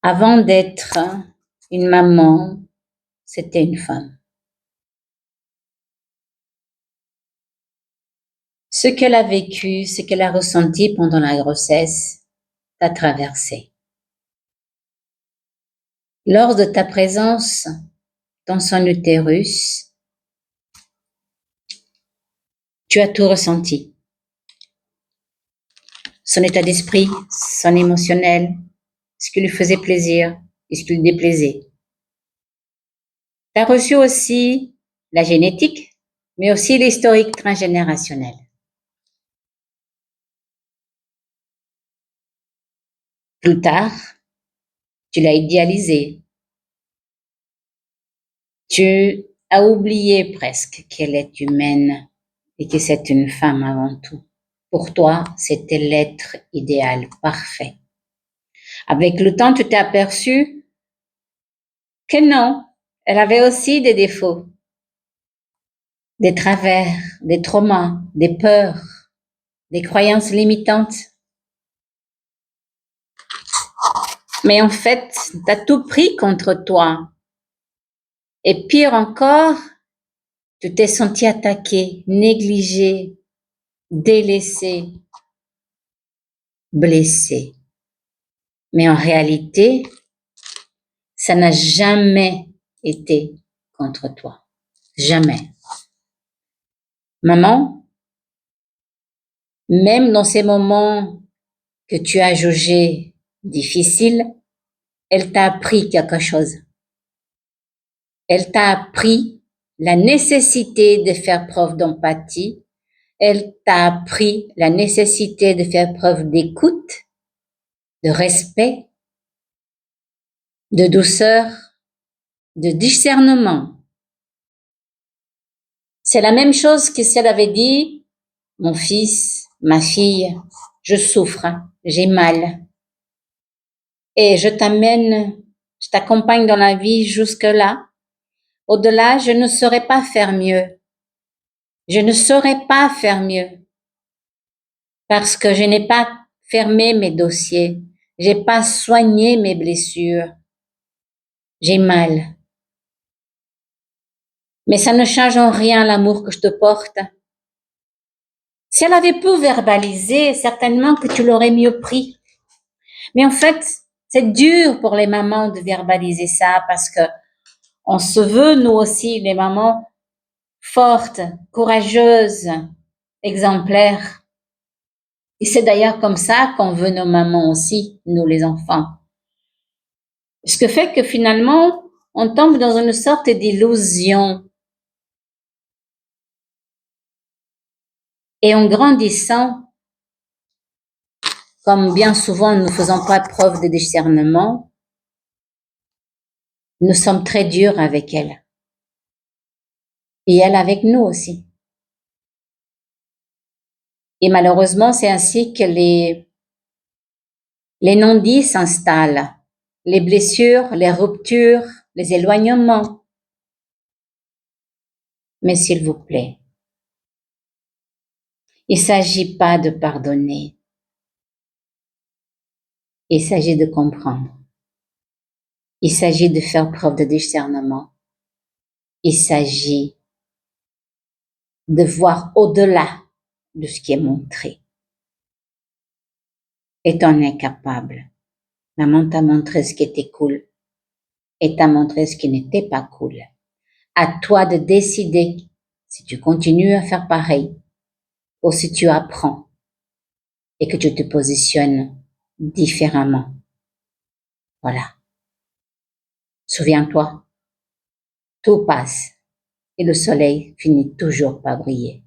Avant d'être une maman, c'était une femme. Ce qu'elle a vécu, ce qu'elle a ressenti pendant la grossesse, t'a traversé. Lors de ta présence dans son utérus, tu as tout ressenti. Son état d'esprit, son émotionnel, ce qui lui faisait plaisir et ce qui lui déplaisait. Tu as reçu aussi la génétique, mais aussi l'historique transgénérationnel. Plus tard, tu l'as idéalisé. Tu as oublié presque qu'elle est humaine et que c'est une femme avant tout. Pour toi, c'était l'être idéal, parfait. Avec le temps, tu t'es aperçu que non, elle avait aussi des défauts, des travers, des traumas, des peurs, des croyances limitantes. Mais en fait, tu as tout pris contre toi. Et pire encore, tu t'es senti attaqué, négligé, délaissé, blessé. Mais en réalité, ça n'a jamais été contre toi. Jamais. Maman, même dans ces moments que tu as jugés difficiles, elle t'a appris quelque chose. Elle t'a appris la nécessité de faire preuve d'empathie. Elle t'a appris la nécessité de faire preuve d'écoute, de respect, de douceur, de discernement. C'est la même chose que si elle avait dit, mon fils, ma fille, je souffre, j'ai mal. Et je t'accompagne dans la vie jusque-là. Au-delà, je ne saurais pas faire mieux. Je ne saurais pas faire mieux. Parce que je n'ai pas fermé mes dossiers. J'ai pas soigné mes blessures. J'ai mal. Mais ça ne change en rien l'amour que je te porte. Si elle avait pu verbaliser, certainement que tu l'aurais mieux pris. Mais en fait, c'est dur pour les mamans de verbaliser ça parce que on se veut, nous aussi, les mamans, fortes, courageuses, exemplaires. Et c'est d'ailleurs comme ça qu'on veut nos mamans aussi, nous les enfants. Ce que fait que finalement, on tombe dans une sorte d'illusion. Et en grandissant, comme bien souvent nous ne faisons pas preuve de discernement, nous sommes très durs avec elle. Et elle avec nous aussi. Et malheureusement, c'est ainsi que les non-dits s'installent, les blessures, les ruptures, les éloignements. Mais s'il vous plaît, il ne s'agit pas de pardonner, il s'agit de comprendre. Il s'agit de faire preuve de discernement. Il s'agit de voir au-delà de ce qui est montré. Et t'en es capable. Maman t'a montré ce qui était cool et t'a montré ce qui n'était pas cool. À toi de décider si tu continues à faire pareil ou si tu apprends et que tu te positionnes différemment. Voilà. Souviens-toi, tout passe et le soleil finit toujours par briller.